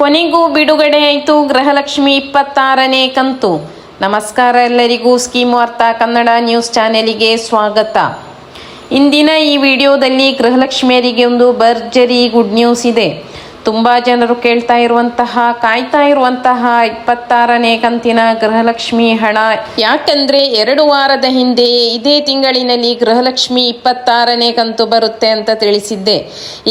ಕೊನೆಗೂ ಬಿಡುಗಡೆ ಆಯಿತು ಗೃಹಲಕ್ಷ್ಮಿ 26ನೇ ಕಂತು. ನಮಸ್ಕಾರ ಎಲ್ಲರಿಗೂ. ಸ್ಕೀಮ್ ವಾರ್ತಾ ಕನ್ನಡ ನ್ಯೂಸ್ ಚಾನೆಲಿಗೆ ಸ್ವಾಗತ. ಇಂದಿನ ಈ ವಿಡಿಯೋದಲ್ಲಿ ಗೃಹಲಕ್ಷ್ಮಿಯರಿಗೆ ಒಂದು ಭರ್ಜರಿ ಗುಡ್ ನ್ಯೂಸ್ ಇದೆ. ತುಂಬ ಜನರು ಕಾಯ್ತಾ ಇರುವಂತಹ 26ನೇ ಕಂತಿನ ಗೃಹಲಕ್ಷ್ಮಿ ಹಣ. ಯಾಕಂದ್ರೆ 2 ವಾರದ ಹಿಂದೆ ಇದೇ ತಿಂಗಳಿನಲ್ಲಿ ಗೃಹಲಕ್ಷ್ಮಿ 26ನೇ ಕಂತು ಬರುತ್ತೆ ಅಂತ ತಿಳಿಸಿದ್ದೆ.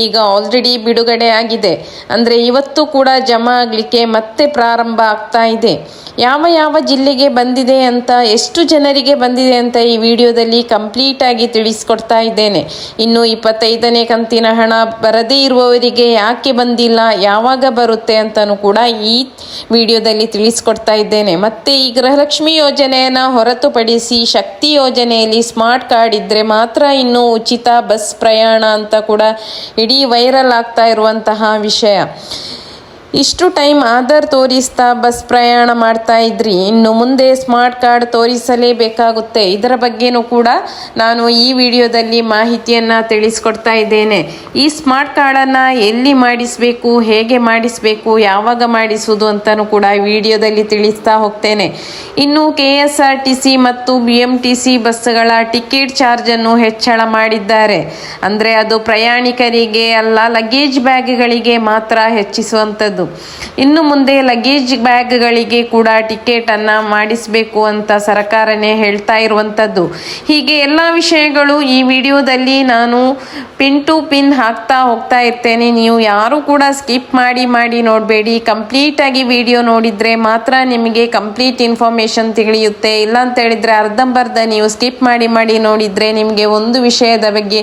ಈಗ ಆಲ್ರೆಡಿ ಬಿಡುಗಡೆ ಆಗಿದೆ. ಅಂದ್ರೆ ಇವತ್ತು ಕೂಡ ಜಮಾ ಆಗ್ಲಿಕ್ಕೆ ಮತ್ತೆ ಪ್ರಾರಂಭ ಆಗ್ತಾ ಇದೆ. ಯಾವ ಜಿಲ್ಲೆಗೆ ಬಂದಿದೆ ಅಂತ, ಎಷ್ಟು ಜನರಿಗೆ ಬಂದಿದೆ ಅಂತ ಈ ವಿಡಿಯೋದಲ್ಲಿ ಕಂಪ್ಲೀಟ್ ಆಗಿ ತಿಳಿಸ್ಕೊಡ್ತಾ ಇದ್ದೇನೆ. ಇನ್ನು 25ನೇ ಕಂತಿನ ಹಣ ಬರದೇ ಇರುವವರಿಗೆ ಯಾಕೆ ಬಂದಿಲ್ಲ, ಯಾವಾಗ ಬರುತ್ತೆ ಅಂತಲೂ ಕೂಡ ಈ ವಿಡಿಯೋದಲ್ಲಿ ತಿಳಿಸ್ಕೊಡ್ತಾ ಇದ್ದೇನೆ. ಮತ್ತೆ ಈ ಗೃಹಲಕ್ಷ್ಮಿ ಯೋಜನೆಯನ್ನು ಹೊರತುಪಡಿಸಿ ಶಕ್ತಿ ಯೋಜನೆಯಲ್ಲಿ ಸ್ಮಾರ್ಟ್ ಕಾರ್ಡ್ ಇದ್ರೆ ಮಾತ್ರ ಇನ್ನು ಉಚಿತ ಬಸ್ ಪ್ರಯಾಣ ಅಂತ ಕೂಡ ಇಡೀ ವೈರಲ್ ಆಗ್ತಾ ಇರುವಂತಹ ವಿಷಯ. ಇಷ್ಟು ಟೈಮ್ ಆಧಾರ್ ತೋರಿಸ್ತಾ ಬಸ್ ಪ್ರಯಾಣ ಮಾಡ್ತಾ ಇದ್ರಿ, ಇನ್ನು ಮುಂದೆ ಸ್ಮಾರ್ಟ್ ಕಾರ್ಡ್ ತೋರಿಸಲೇಬೇಕಾಗುತ್ತೆ. ಇದರ ಬಗ್ಗೆನೂ ಕೂಡ ನಾನು ಈ ವಿಡಿಯೋದಲ್ಲಿ ಮಾಹಿತಿಯನ್ನು ತಿಳಿಸ್ಕೊಡ್ತಾ ಇದ್ದೇನೆ. ಈ ಸ್ಮಾರ್ಟ್ ಕಾರ್ಡನ್ನು ಎಲ್ಲಿ ಮಾಡಿಸಬೇಕು, ಹೇಗೆ ಮಾಡಿಸಬೇಕು, ಯಾವಾಗ ಮಾಡಿಸುವುದು ಅಂತಲೂ ಕೂಡ ವಿಡಿಯೋದಲ್ಲಿ ತಿಳಿಸ್ತಾ ಹೋಗ್ತೇನೆ. ಇನ್ನು KSRTC ಮತ್ತು BMTC ಬಸ್ಗಳ ಟಿಕೆಟ್ ಚಾರ್ಜನ್ನು ಹೆಚ್ಚಳ ಮಾಡಿದ್ದಾರೆ. ಅಂದರೆ ಅದು ಪ್ರಯಾಣಿಕರಿಗೆ ಅಲ್ಲ, ಲಗೇಜ್ ಬ್ಯಾಗ್ಗಳಿಗೆ ಮಾತ್ರ ಹೆಚ್ಚಿಸುವಂಥದ್ದು. ಇನ್ನು ಮುಂದೆ ಲಗೇಜ್ ಬ್ಯಾಗ್ಗಳಿಗೆ ಕೂಡ ಟಿಕೆಟ್ ಅನ್ನ ಮಾಡಿಸಬೇಕು ಅಂತ ಸರ್ಕಾರನೇ ಹೇಳ್ತಾ ಇರುವಂಥದ್ದು. ಹೀಗೆ ಎಲ್ಲ ವಿಷಯಗಳು ಈ ವಿಡಿಯೋದಲ್ಲಿ ನಾನು ಪಿನ್ ಟು ಪಿನ್ ಹಾಕ್ತಾ ಹೋಗ್ತಾ ಇರ್ತೇನೆ. ನೀವು ಯಾರು ಕೂಡ ಸ್ಕಿಪ್ ಮಾಡಿ ನೋಡಬೇಡಿ. ಕಂಪ್ಲೀಟ್ ಆಗಿ ವಿಡಿಯೋ ನೋಡಿದ್ರೆ ಮಾತ್ರ ನಿಮಗೆ ಕಂಪ್ಲೀಟ್ ಇನ್ಫಾರ್ಮೇಶನ್ ತಿಳಿಯುತ್ತೆ. ಇಲ್ಲ ಅಂತ ಹೇಳಿದ್ರೆ ಅರ್ಧಂಬರ್ಧ ನೀವು ಸ್ಕಿಪ್ ಮಾಡಿ ನೋಡಿದ್ರೆ ನಿಮಗೆ ಒಂದು ವಿಷಯದ ಬಗ್ಗೆ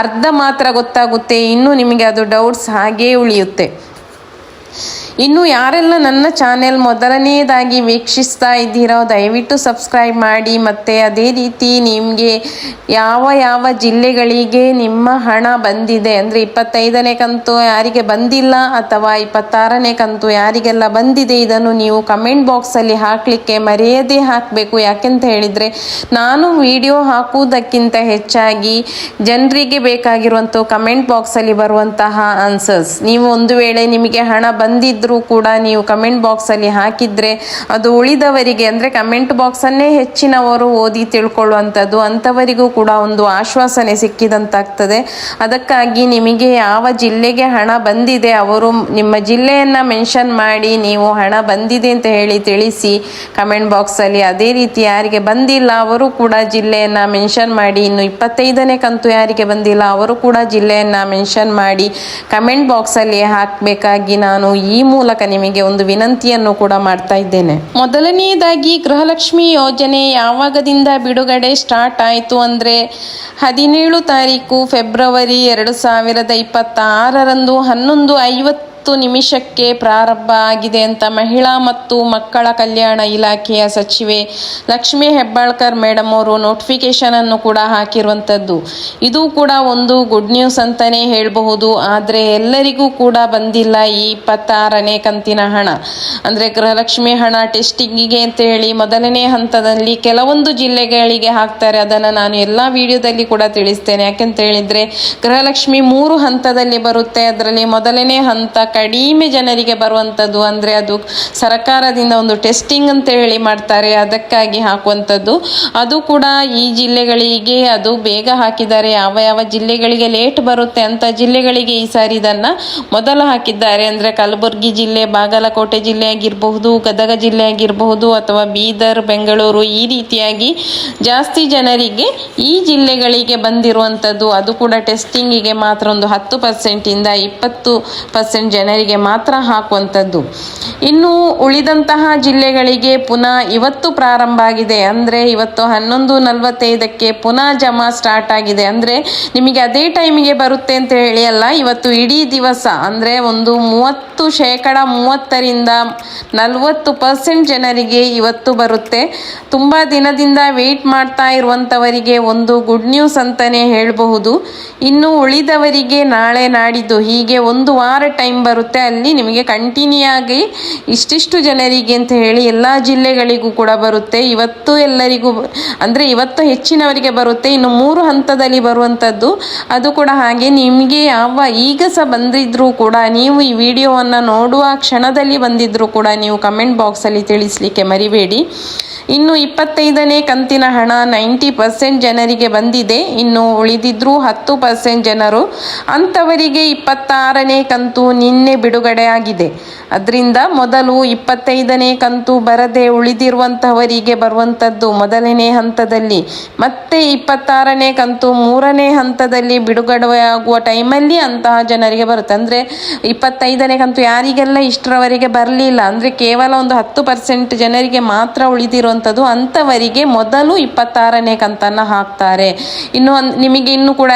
ಅರ್ಧ ಮಾತ್ರ ಗೊತ್ತಾಗುತ್ತೆ, ಇನ್ನು ನಿಮಗೆ ಅದು ಡೌಟ್ಸ್ ಹಾಗೇ ಉಳಿಯುತ್ತೆ. ಇನ್ನು ಯಾರೆಲ್ಲ ನನ್ನ ಚಾನೆಲ್ ಮೊದಲನೆಯದಾಗಿ ವೀಕ್ಷಿಸ್ತಾ ಇದ್ದೀರೋ ದಯವಿಟ್ಟು ಸಬ್ಸ್ಕ್ರೈಬ್ ಮಾಡಿ. ಮತ್ತು ಅದೇ ರೀತಿ ನಿಮಗೆ ಯಾವ ಜಿಲ್ಲೆಗಳಿಗೆ ನಿಮ್ಮ ಹಣ ಬಂದಿದೆ, ಅಂದರೆ 25ನೇ ಕಂತು ಯಾರಿಗೆ ಬಂದಿಲ್ಲ ಅಥವಾ 26ನೇ ಕಂತು ಯಾರಿಗೆಲ್ಲ ಬಂದಿದೆ, ಇದನ್ನು ನೀವು ಕಮೆಂಟ್ ಬಾಕ್ಸಲ್ಲಿ ಹಾಕಲಿಕ್ಕೆ ಮರೆಯದೇ ಹಾಕಬೇಕು. ಯಾಕೆಂತ ಹೇಳಿದರೆ ನಾನು ವಿಡಿಯೋ ಹಾಕುವುದಕ್ಕಿಂತ ಹೆಚ್ಚಾಗಿ ಜನರಿಗೆ ಬೇಕಾಗಿರುವಂಥ ಕಮೆಂಟ್ ಬಾಕ್ಸಲ್ಲಿ ಬರುವಂತಹ ಆನ್ಸರ್ಸ್. ನೀವು ಒಂದು ವೇಳೆ ನಿಮಗೆ ಹಣ ಬಂದಿದ್ದರೂ ಕೂಡ ನೀವು ಕಮೆಂಟ್ ಬಾಕ್ಸಲ್ಲಿ ಹಾಕಿದ್ರೆ ಅದು ಉಳಿದವರಿಗೆ, ಅಂದರೆ ಕಮೆಂಟ್ ಬಾಕ್ಸನ್ನೇ ಹೆಚ್ಚಿನವರು ಓದಿ ತಿಳ್ಕೊಳ್ಳುವಂಥದ್ದು, ಅಂಥವರಿಗೂ ಕೂಡ ಒಂದು ಆಶ್ವಾಸನೆ ಸಿಕ್ಕಿದಂತಾಗ್ತದೆ. ಅದಕ್ಕಾಗಿ ನಿಮಗೆ ಯಾವ ಜಿಲ್ಲೆಗೆ ಹಣ ಬಂದಿದೆ ಅವರು ನಿಮ್ಮ ಜಿಲ್ಲೆಯನ್ನು ಮೆನ್ಷನ್ ಮಾಡಿ ನೀವು ಹಣ ಬಂದಿದೆ ಅಂತ ಹೇಳಿ ತಿಳಿಸಿ ಕಮೆಂಟ್ ಬಾಕ್ಸಲ್ಲಿ. ಅದೇ ರೀತಿ ಯಾರಿಗೆ ಬಂದಿಲ್ಲ ಅವರು ಕೂಡ ಜಿಲ್ಲೆಯನ್ನು ಮೆನ್ಷನ್ ಮಾಡಿ. ಇನ್ನು 25ನೇ ಕಂತು ಯಾರಿಗೆ ಬಂದಿಲ್ಲ ಅವರು ಕೂಡ ಜಿಲ್ಲೆಯನ್ನು ಮೆನ್ಷನ್ ಮಾಡಿ ಕಮೆಂಟ್ ಬಾಕ್ಸಲ್ಲಿ ಹಾಕಬೇಕಾಗಿ ನಾನು ಈ ಮೂಲಕ ನಿಮಗೆ ಒಂದು ವಿನಂತಿಯನ್ನು ಕೂಡ ಮಾಡ್ತಾ ಇದ್ದೇನೆ. ಮೊದಲನೆಯದಾಗಿ ಗೃಹಲಕ್ಷ್ಮಿ ಯೋಜನೆ ಯಾವಾಗದಿಂದ ಬಿಡುಗಡೆ ಸ್ಟಾರ್ಟ್ ಆಯಿತು ಅಂದರೆ 17 ತಾರೀಕು ಫೆಬ್ರವರಿ 2026ರಂದು 11:50 ಪ್ರಾರಂಭ ಆಗಿದೆ ಅಂತ ಮಹಿಳಾ ಮತ್ತು ಮಕ್ಕಳ ಕಲ್ಯಾಣ ಇಲಾಖೆಯ ಸಚಿವೆ ಲಕ್ಷ್ಮೀ ಹೆಬ್ಬಾಳ್ಕರ್ ಮೇಡಮ್ ಅವರು ನೋಟಿಫಿಕೇಶನ್ ಅನ್ನು ಕೂಡ ಹಾಕಿರುವಂಥದ್ದು. ಇದು ಕೂಡ ಒಂದು ಗುಡ್ ನ್ಯೂಸ್ ಅಂತಾನೆ ಹೇಳಬಹುದು. ಆದರೆ ಎಲ್ಲರಿಗೂ ಕೂಡ ಬಂದಿಲ್ಲ ಈ 26ನೇ ಕಂತಿನ ಹಣ. ಅಂದರೆ ಗೃಹಲಕ್ಷ್ಮಿ ಹಣ ಟೆಸ್ಟಿಂಗಿಗೆ ಅಂತ ಹೇಳಿ ಮೊದಲನೇ ಹಂತದಲ್ಲಿ ಕೆಲವೊಂದು ಜಿಲ್ಲೆಗಳಿಗೆ ಹಾಕ್ತಾರೆ. ಅದನ್ನು ನಾನು ಎಲ್ಲ ವಿಡಿಯೋದಲ್ಲಿ ಕೂಡ ತಿಳಿಸ್ತೇನೆ. ಯಾಕೆಂತ ಹೇಳಿದರೆ ಗೃಹಲಕ್ಷ್ಮಿ 3 ಹಂತದಲ್ಲಿ ಬರುತ್ತೆ. ಅದರಲ್ಲಿ ಮೊದಲನೇ ಹಂತ ಕಡಿಮೆ ಜನರಿಗೆ ಬರುವಂಥದ್ದು, ಅಂದರೆ ಅದು ಸರ್ಕಾರದಿಂದ ಒಂದು ಟೆಸ್ಟಿಂಗ್ ಅಂತ ಹೇಳಿ ಮಾಡ್ತಾರೆ, ಅದಕ್ಕಾಗಿ ಹಾಕುವಂಥದ್ದು. ಅದು ಕೂಡ ಈ ಜಿಲ್ಲೆಗಳಿಗೆ ಅದು ಬೇಗ ಹಾಕಿದ್ದಾರೆ. ಯಾವ ಜಿಲ್ಲೆಗಳಿಗೆ ಲೇಟ್ ಬರುತ್ತೆ ಅಂತ ಜಿಲ್ಲೆಗಳಿಗೆ ಈ ಸಾರಿ ಇದನ್ನು ಮೊದಲು ಹಾಕಿದ್ದಾರೆ. ಅಂದರೆ ಕಲಬುರಗಿ ಜಿಲ್ಲೆ, ಬಾಗಲಕೋಟೆ ಜಿಲ್ಲೆ ಆಗಿರಬಹುದು, ಗದಗ ಜಿಲ್ಲೆ ಆಗಿರಬಹುದು, ಅಥವಾ ಬೀದರ್, ಬೆಂಗಳೂರು, ಈ ರೀತಿಯಾಗಿ ಜಾಸ್ತಿ ಜನರಿಗೆ ಈ ಜಿಲ್ಲೆಗಳಿಗೆ ಬಂದಿರುವಂಥದ್ದು. ಅದು ಕೂಡ ಟೆಸ್ಟಿಂಗಿಗೆ ಮಾತ್ರ ಒಂದು 10%ಇಂದ 20% ಜನರಿಗೆ ಮಾತ್ರ ಹಾಕುವಂಥದ್ದು. ಇನ್ನು ಉಳಿದಂತಹ ಜಿಲ್ಲೆಗಳಿಗೆ ಪುನಃ ಇವತ್ತು ಪ್ರಾರಂಭ ಆಗಿದೆ. ಅಂದರೆ ಇವತ್ತು 11:45ಕ್ಕೆ ಪುನಃ ಜಮಾ ಸ್ಟಾರ್ಟ್ ಆಗಿದೆ. ಅಂದರೆ ನಿಮಗೆ ಅದೇ ಟೈಮಿಗೆ ಬರುತ್ತೆ ಅಂತ ಹೇಳಿ ಅಲ್ಲ, ಇವತ್ತು ಇಡೀ ದಿವಸ, ಅಂದರೆ ಒಂದು 30% 40% ಜನರಿಗೆ ಇವತ್ತು ಬರುತ್ತೆ. ತುಂಬ ದಿನದಿಂದ ವೆಯ್ಟ್ ಮಾಡ್ತಾ ಇರುವಂಥವರಿಗೆ ಒಂದು ಗುಡ್ ನ್ಯೂಸ್ ಅಂತಲೇ ಹೇಳಬಹುದು. ಇನ್ನು ಉಳಿದವರಿಗೆ ನಾಳೆ ನಾಡಿದ್ದು ಹೀಗೆ 1 ವಾರ ಟೈಮ್ ಬರುತ್ತೆ, ಅಲ್ಲಿ ನಿಮಗೆ ಕಂಟಿನ್ಯೂ ಆಗಿ ಇಷ್ಟಿಷ್ಟು ಜನರಿಗೆ ಅಂತ ಹೇಳಿ ಎಲ್ಲ ಜಿಲ್ಲೆಗಳಿಗೂ ಕೂಡ ಬರುತ್ತೆ. ಇವತ್ತು ಎಲ್ಲರಿಗೂ ಅಂದರೆ ಇವತ್ತು ಹೆಚ್ಚಿನವರಿಗೆ ಬರುತ್ತೆ. ಇನ್ನು 3 ಹಂತದಲ್ಲಿ ಬರುವಂಥದ್ದು ಅದು ಕೂಡ ಹಾಗೆ. ನಿಮಗೆ ಈಗ ಸಹ ಬಂದಿದ್ರೂ ಕೂಡ ನೀವು ಈ ವಿಡಿಯೋವನ್ನು ನೋಡುವ ಕ್ಷಣದಲ್ಲಿ ಬಂದಿದ್ರೂ ಕೂಡ ನೀವು ಕಮೆಂಟ್ ಬಾಕ್ಸಲ್ಲಿ ತಿಳಿಸಲಿಕ್ಕೆ ಮರಿಬೇಡಿ. ಇನ್ನು 25ನೇ ಕಂತಿನ ಹಣ 90% ಜನರಿಗೆ ಬಂದಿದೆ. ಇನ್ನು ಉಳಿದಿದ್ರೂ 10% ಜನರು, ಅಂಥವರಿಗೆ 26ನೇ ಕಂತು ನಿನ್ನೆ ಬಿಡುಗಡೆ ಆಗಿದೆ. ಅದರಿಂದ ಮೊದಲು 25ನೇ ಕಂತು ಬರದೆ ಉಳಿದಿರುವಂತಹವರಿಗೆ ಬರುವಂಥದ್ದು ಮೊದಲನೇ ಹಂತದಲ್ಲಿ, ಮತ್ತೆ 26ನೇ ಕಂತು 3ನೇ ಹಂತದಲ್ಲಿ ಬಿಡುಗಡೆಯಾಗುವ ಟೈಮಲ್ಲಿ ಅಂತಹ ಜನರಿಗೆ ಬರುತ್ತೆ. ಅಂದರೆ 25ನೇ ಕಂತು ಯಾರಿಗೆಲ್ಲ ಇಷ್ಟರವರೆಗೆ ಬರಲಿಲ್ಲ, ಅಂದರೆ ಕೇವಲ ಒಂದು 10% ಜನರಿಗೆ ಮಾತ್ರ ಉಳಿದಿರುವಂಥದ್ದು, ಅಂಥವರಿಗೆ ಮೊದಲು 26ನೇ ಕಂತನ್ನು ಹಾಕ್ತಾರೆ. ಇನ್ನು ನಿಮಗೆ ಇನ್ನು ಕೂಡ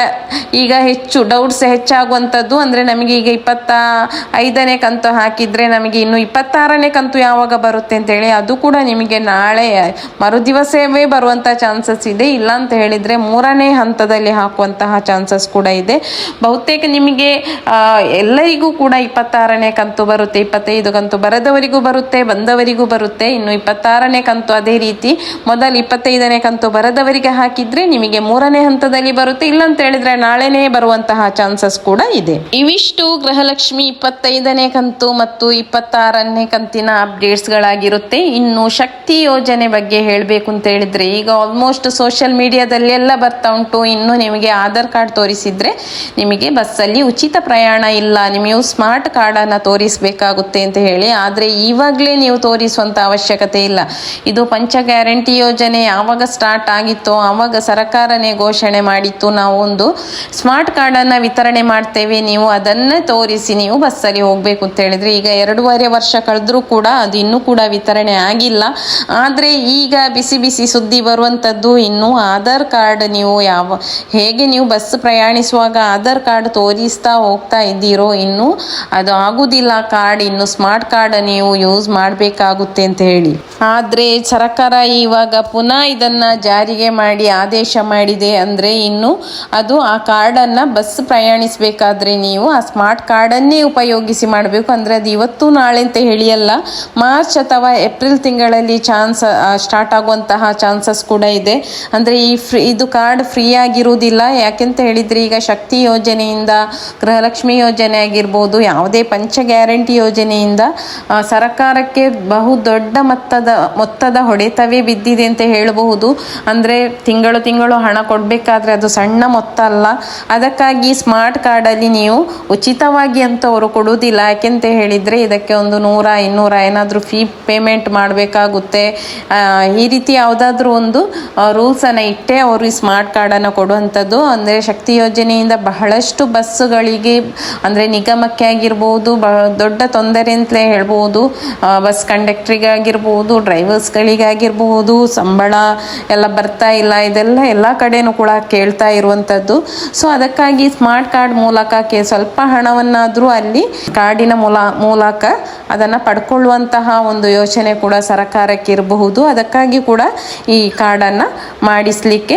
ಈಗ ಹೆಚ್ಚು ಡೌಟ್ಸ್ ಹೆಚ್ಚಾಗುವಂಥದ್ದು, ಅಂದರೆ ನಮಗೆ ಈಗ 25ನೇ ಕಂತು ಹಾಕಿದರೆ ನಮಗೆ ಇನ್ನು 26ನೇ ಕಂತು ಯಾವಾಗ ಬರುತ್ತೆ ಅಂತೇಳಿ, ಅದು ಕೂಡ ನಿಮಗೆ ನಾಳೆ ಮರುದಿವಸವೇ ಬರುವಂಥ ಚಾನ್ಸಸ್ ಇದೆ. ಇಲ್ಲ ಅಂತ ಹೇಳಿದರೆ 3ನೇ ಹಂತದಲ್ಲಿ ಹಾಕುವಂತಹ ಚಾನ್ಸಸ್ ಕೂಡ ಇದೆ. ಬಹುತೇಕ ನಿಮಗೆ ಎಲ್ಲರಿಗೂ ಕೂಡ 26ನೇ ಕಂತು ಬರುತ್ತೆ, 25 ಕಂತು ಬರದವರಿಗೂ ಬರುತ್ತೆ, ಬಂದವರಿಗೂ ಬರುತ್ತೆ. ಇನ್ನು 26ನೇ ಕಂತು ಅದೇ ರೀತಿ ಮೊದಲು 25ನೇ ಕಂತು ಬರದವರಿಗೆ ಹಾಕಿದ್ರೆ ನಿಮಗೆ 3ನೇ ಹಂತದಲ್ಲಿ ಬರುತ್ತೆ. ಇಲ್ಲ ಅಂತ ಹೇಳಿದ್ರೆ ನಾಳೆನೇ ಬರುವಂತಹ ಚಾನ್ಸಸ್ ಕೂಡ ಇದೆ. ಇವಿಷ್ಟು ಗೃಹಲಕ್ಷ್ಮಿ 25ನೇ ಕಂತು ಮತ್ತು 26ನೇ ಕಂತಿನ ಅಪ್ಡೇಟ್ಸ್ಗಳಾಗಿರುತ್ತೆ. ಇನ್ನು ಶಕ್ತಿ ಯೋಜನೆ ಬಗ್ಗೆ ಹೇಳಬೇಕು ಅಂತ ಹೇಳಿದ್ರೆ, ಈಗ ಆಲ್ಮೋಸ್ಟ್ ಸೋಷಿಯಲ್ ಮೀಡಿಯಾದಲ್ಲಿ ಎಲ್ಲ ಬರ್ತಾ ಉಂಟು. ಇನ್ನು ನಿಮಗೆ ಆಧಾರ್ ಕಾರ್ಡ್ ತೋರಿಸಿದ್ರೆ ನಿಮಗೆ ಬಸ್ಸಲ್ಲಿ ಉಚಿತ ಪ್ರಯಾಣ ಇಲ್ಲ, ನೀವು ಸ್ಮಾರ್ಟ್ ಕಾರ್ಡನ್ನು ತೋರಿಸಬೇಕಾಗುತ್ತೆ ಅಂತ ಹೇಳಿ. ಆದರೆ ಇವಾಗಲೇ ನೀವು ತೋರಿಸುವಂಥ ಅವಶ್ಯಕತೆ ಇಲ್ಲ. ಇದು ಪಂಚ ಗ್ಯಾರಂಟಿ ಯೋಜನೆ ಯಾವಾಗ ಸ್ಟಾರ್ಟ್ ಆಗಿತ್ತೋ ಆವಾಗ ಸರ್ಕಾರನೇ ಘೋಷಣೆ ಮಾಡಿತ್ತು, ನಾವು ಒಂದು ಸ್ಮಾರ್ಟ್ ಕಾರ್ಡನ್ನು ವಿತರಣೆ ಮಾಡ್ತೇವೆ, ನೀವು ಅದನ್ನೇ ತೋರಿಸಿ ನೀವು ಬಸ್ಸಲ್ಲಿ ಹೋಗಬೇಕು ಅಂತ ಹೇಳಿದ್ರೆ. ಈಗ 2.5 ವರ್ಷ ಕಳೆದ್ರೂ ಕೂಡ ಅದು ಇನ್ನೂ ಕೂಡ ವಿತರಣೆ ಆಗಿಲ್ಲ. ಆದರೆ ಈಗ ಬಿಸಿ ಬಿಸಿ ಸುದ್ದಿ ಬರುವಂಥದ್ದು, ಇನ್ನು ಆಧಾರ್ ಕಾರ್ಡ್ ನೀವು ಹೇಗೆ ನೀವು ಬಸ್ ಪ್ರಯಾಣಿಸುವಾಗ ಆಧಾರ್ ಕಾರ್ಡ್ ತೋರಿಸ್ತಾ ಹೋಗ್ತಾ ಇದ್ದೀರೋ, ಇನ್ನು ಅದು ಆಗುವುದಿಲ್ಲ ಕಾರ್ಡ್, ಇನ್ನು ಸ್ಮಾರ್ಟ್ ಕಾರ್ಡ್ ನೀವು ಯೂಸ್ ಮಾಡಬೇಕಾಗುತ್ತೆ ಅಂತ ಹೇಳಿ. ಆದರೆ ಸರ್ಕಾರ ಇವಾಗ ಪುನಃ ಇದನ್ನು ಜಾರಿಗೆ ಮಾಡಿ ಆದೇಶ ಮಾಡಿದೆ. ಅಂದರೆ ಇನ್ನು ಅದು ಆ ಕಾರ್ಡನ್ನು ಬಸ್ ಪ್ರಯಾಣಿಸಬೇಕಾದ್ರೆ ನೀವು ಆ ಸ್ಮಾರ್ಟ್ ಕಾರ್ಡನ್ನೇ ಉಪಯೋಗಿಸಿ ಮಾಡಬೇಕು. ಅಂದರೆ ಅದು ಇವತ್ತು ನಾಳೆ ಅಂತ ಹೇಳಿ ಅಲ್ಲ, ಮಾರ್ಚ್ ಅಥವಾ ಏಪ್ರಿಲ್ ತಿಂಗಳಲ್ಲಿ ಸ್ಟಾರ್ಟ್ ಆಗುವಂತಹ ಚಾನ್ಸಸ್ ಕೂಡ ಇದೆ. ಅಂದರೆ ಇದು ಕಾರ್ಡ್ ಫ್ರೀ ಆಗಿರುವುದಿಲ್ಲ. ಯಾಕೆಂತ ಹೇಳಿದರೆ ಈಗ ಶಕ್ತಿ ಯೋಜನೆಯಿಂದ, ಗೃಹಲಕ್ಷ್ಮಿ ಯೋಜನೆ ಆಗಿರ್ಬೋದು, ಯಾವುದೇ ಪಂಚ ಗ್ಯಾರಂಟಿ ಯೋಜನೆಯಿಂದ ಸರ್ಕಾರಕ್ಕೆ ಬಹುದೊಡ್ಡ ಮೊತ್ತದ ಹೊಡೆತವೇ ಬಿದ್ದಿದೆ ಅಂತ ಹೇಳಬಹುದು. ಅಂದರೆ ತಿಂಗಳು ಹಣ ಕೊಡಬೇಕಾದ್ರೆ ಅದು ಸಣ್ಣ ಮೊತ್ತ ಅಲ್ಲ. ಅದಕ್ಕಾಗಿ ಸ್ಮಾರ್ಟ್ ಕಾರ್ಡಲ್ಲಿ ನೀವು ಉಚಿತವಾಗಿ ಅಂತ ಅವರು ಕೊಡುವುದಿಲ್ಲ. ಯಾಕೆಂತ ಹೇಳಿದರೆ ಇದಕ್ಕೆ ಒಂದು 100-200 ಏನಾದರೂ ಫೀ ಪೇಮೆಂಟ್ ಮಾಡಬೇಕಾಗುತ್ತೆ. ಈ ರೀತಿ ಯಾವುದಾದ್ರೂ ಒಂದು ರೂಲ್ಸನ್ನು ಇಟ್ಟೇ ಅವರು ಈ ಸ್ಮಾರ್ಟ್ ಕಾರ್ಡನ್ನು ಕೊಡುವಂಥದ್ದು. ಅಂದರೆ ಶಕ್ತಿ ಯೋಜನೆಯಿಂದ ಬಹಳಷ್ಟು ಬಸ್ಸುಗಳಿಗೆ, ಅಂದರೆ ನಿಗಮಕ್ಕೆ ಆಗಿರ್ಬೋದು, ದೊಡ್ಡ ತೊಂದರೆ ಅಂತಲೇ ಹೇಳ್ಬೋದು. ಬಸ್ ಕಂಡಕ್ಟ್ರಿಗಾಗಿರ್ಬೋದು, ಡ್ರೈವರ್ಸ್ಗಳಿಗಾಗಿರ್ಬೋದು, ಸಂಬಳ ಎಲ್ಲ ಬರ್ತಾ ಇಲ್ಲ, ಇದೆಲ್ಲ ಎಲ್ಲ ಕಡೆನೂ ಕೂಡ ಕೇಳ್ತಾ ಇರುವಂಥದ್ದು. ಸೊ ಅದಕ್ಕಾಗಿ ಸ್ಮಾರ್ಟ್ ಕಾರ್ಡ್ ಮೂಲಕ ಸ್ವಲ್ಪ ಹಣವನ್ನಾದರೂ ಅಲ್ಲಿ ಕಾರ್ಡಿನ ಮೂಲಕ ಅದನ್ನು ಪಡ್ಕೊಳ್ಳುವಂತಹ ಒಂದು ಯೋಚನೆ ಕೂಡ ಸರ್ಕಾರಕ್ಕೆ ಇರಬಹುದು. ಅದಕ್ಕಾಗಿ ಕೂಡ ಈ ಕಾರ್ಡನ್ನು ಮಾಡಿಸಲಿಕ್ಕೆ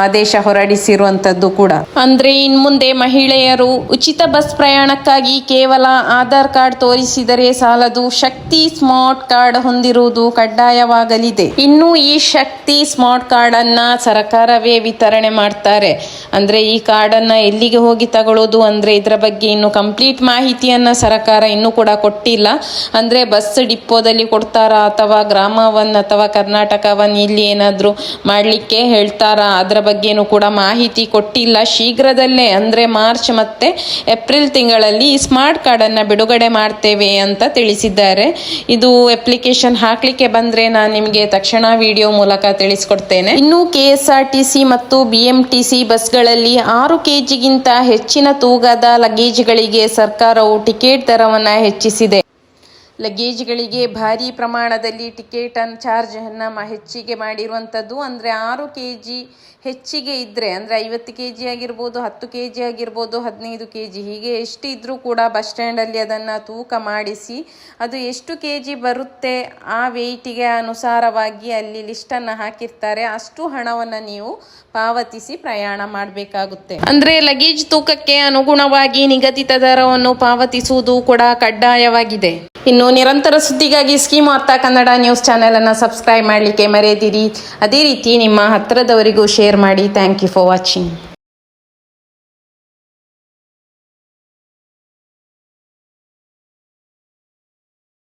ಆದೇಶ ಹೊರಡಿಸಿರುವಂಥದ್ದು ಕೂಡ. ಅಂದರೆ ಇನ್ನು ಮುಂದೆ ಮಹಿಳೆಯರು ಉಚಿತ ಬಸ್ ಪ್ರಯಾಣಕ್ಕಾಗಿ ಕೇವಲ ಆಧಾರ್ ಕಾರ್ಡ್ ತೋರಿಸಿದರೆ ಸಾಲದು, ಶಕ್ತಿ ಸ್ಮಾರ್ಟ್ ಕಾರ್ಡ್ ಹೊಂದಿರುವುದು ಕಡ್ಡಾಯವಾಗಲಿದೆ. ಇನ್ನು ಈ ಶಕ್ತಿ ಸ್ಮಾರ್ಟ್ ಕಾರ್ಡನ್ನು ಸರ್ಕಾರವೇ ವಿತರಣೆ ಮಾಡ್ತಾರೆ. ಅಂದರೆ ಈ ಕಾರ್ಡನ್ನು ಎಲ್ಲಿಗೆ ಹೋಗಿ ತಗೊಳ್ಳೋದು ಅಂದರೆ ಇದರ ಬಗ್ಗೆ ಇನ್ನು ಕಂಪ್ಲೀಟ್ ಮಾಹಿತಿಯನ್ನು ಸರ್ಕಾರ ಇನ್ನೂ ಕೂಡ ಕೊಟ್ಟಿಲ್ಲ. ಅಂದರೆ ಬಸ್ ಡಿಪೋದಲ್ಲಿ ಕೊಡ್ತಾರಾ ಅಥವಾ ಗ್ರಾಮವನ್ ಅಥವಾ ಕರ್ನಾಟಕವನ್ ಇಲ್ಲಿ ಏನಾದರೂ ಮಾಡಲಿಕ್ಕೆ ಹೇಳ್ತಾರಾ, ಅದರ ಬಗ್ಗೆನೂ ಕೂಡ ಮಾಹಿತಿ ಕೊಟ್ಟಿಲ್ಲ. ಶೀಘ್ರದಲ್ಲೇ ಅಂದರೆ ಮಾರ್ಚ್ ಮತ್ತು ಏಪ್ರಿಲ್ ತಿಂಗಳಲ್ಲಿ ಈ ಸ್ಮಾರ್ಟ್ ಕಾರ್ಡನ್ನು ಬಿಡುಗಡೆ ಮಾಡ್ತೇವೆ ಅಂತ ತಿಳಿಸಿದ್ದಾರೆ. ಇದು ಅಪ್ಲಿಕೇಶನ್ ಹಾಕಲಿಕ್ಕೆ ಬಂದರೆ ನಾನು ನಿಮಗೆ ತಕ್ಷಣ ವಿಡಿಯೋ ಮೂಲಕ ತಿಳಿಸ್ಕೊಡ್ತೇನೆ. ಇನ್ನು KSRTC ಮತ್ತು BMTC ಬಸ್ಗಳಲ್ಲಿ 6 kgಗಿಂತ ಹೆಚ್ಚಿನ ತೂಗದ ಲಗೇಜ್ಗಳಿಗೆ ಸರ್ಕಾರವು ಟಿಕೆಟ್ ದರವನ್ನು ಹೆಚ್ಚಿಸಿದೆ. ಲಗೇಜ್ಗಳಿಗೆ ಭಾರಿ ಪ್ರಮಾಣದಲ್ಲಿ ಚಾರ್ಜನ್ನು ಹೆಚ್ಚಿಗೆ ಮಾಡಿರುವಂಥದ್ದು. ಅಂದರೆ 6 kg ಹೆಚ್ಚಿಗೆ ಇದ್ದರೆ ಅಂದರೆ 50 kg ಆಗಿರ್ಬೋದು, 10 kg ಆಗಿರ್ಬೋದು, 15 kg, ಹೀಗೆ ಎಷ್ಟು ಇದ್ದರೂ ಕೂಡ ಬಸ್ ಸ್ಟ್ಯಾಂಡಲ್ಲಿ ಅದನ್ನು ತೂಕ ಮಾಡಿಸಿ ಅದು ಎಷ್ಟು kg ಬರುತ್ತೆ ಆ ವೆಯ್ಟಿಗೆ ಅನುಸಾರವಾಗಿ ಅಲ್ಲಿ ಲಿಸ್ಟನ್ನು ಹಾಕಿರ್ತಾರೆ. ಅಷ್ಟು ಹಣವನ್ನು ನೀವು ಪಾವತಿಸಿ ಪ್ರಯಾಣ ಮಾಡಬೇಕಾಗುತ್ತೆ. ಅಂದರೆ ಲಗೇಜ್ ತೂಕಕ್ಕೆ ಅನುಗುಣವಾಗಿ ನಿಗದಿತ ದರವನ್ನು ಪಾವತಿಸುವುದು ಕೂಡ ಕಡ್ಡಾಯವಾಗಿದೆ. ಇನ್ನು ನಿರಂತರ ಸುದ್ದಿಗಾಗಿ ಸ್ಕೀಮ್ ವಾರ್ತಾ ಕನ್ನಡ ನ್ಯೂಸ್ ಚಾನೆಲನ್ನು ಸಬ್ಸ್ಕ್ರೈಬ್ ಮಾಡಲಿಕ್ಕೆ ಮರೆಯದಿರಿ. ಅದೇ ರೀತಿ ನಿಮ್ಮ ಹತ್ತಿರದವರಿಗೂ ಶೇರ್ ಮಾಡಿ. Thank you for watching.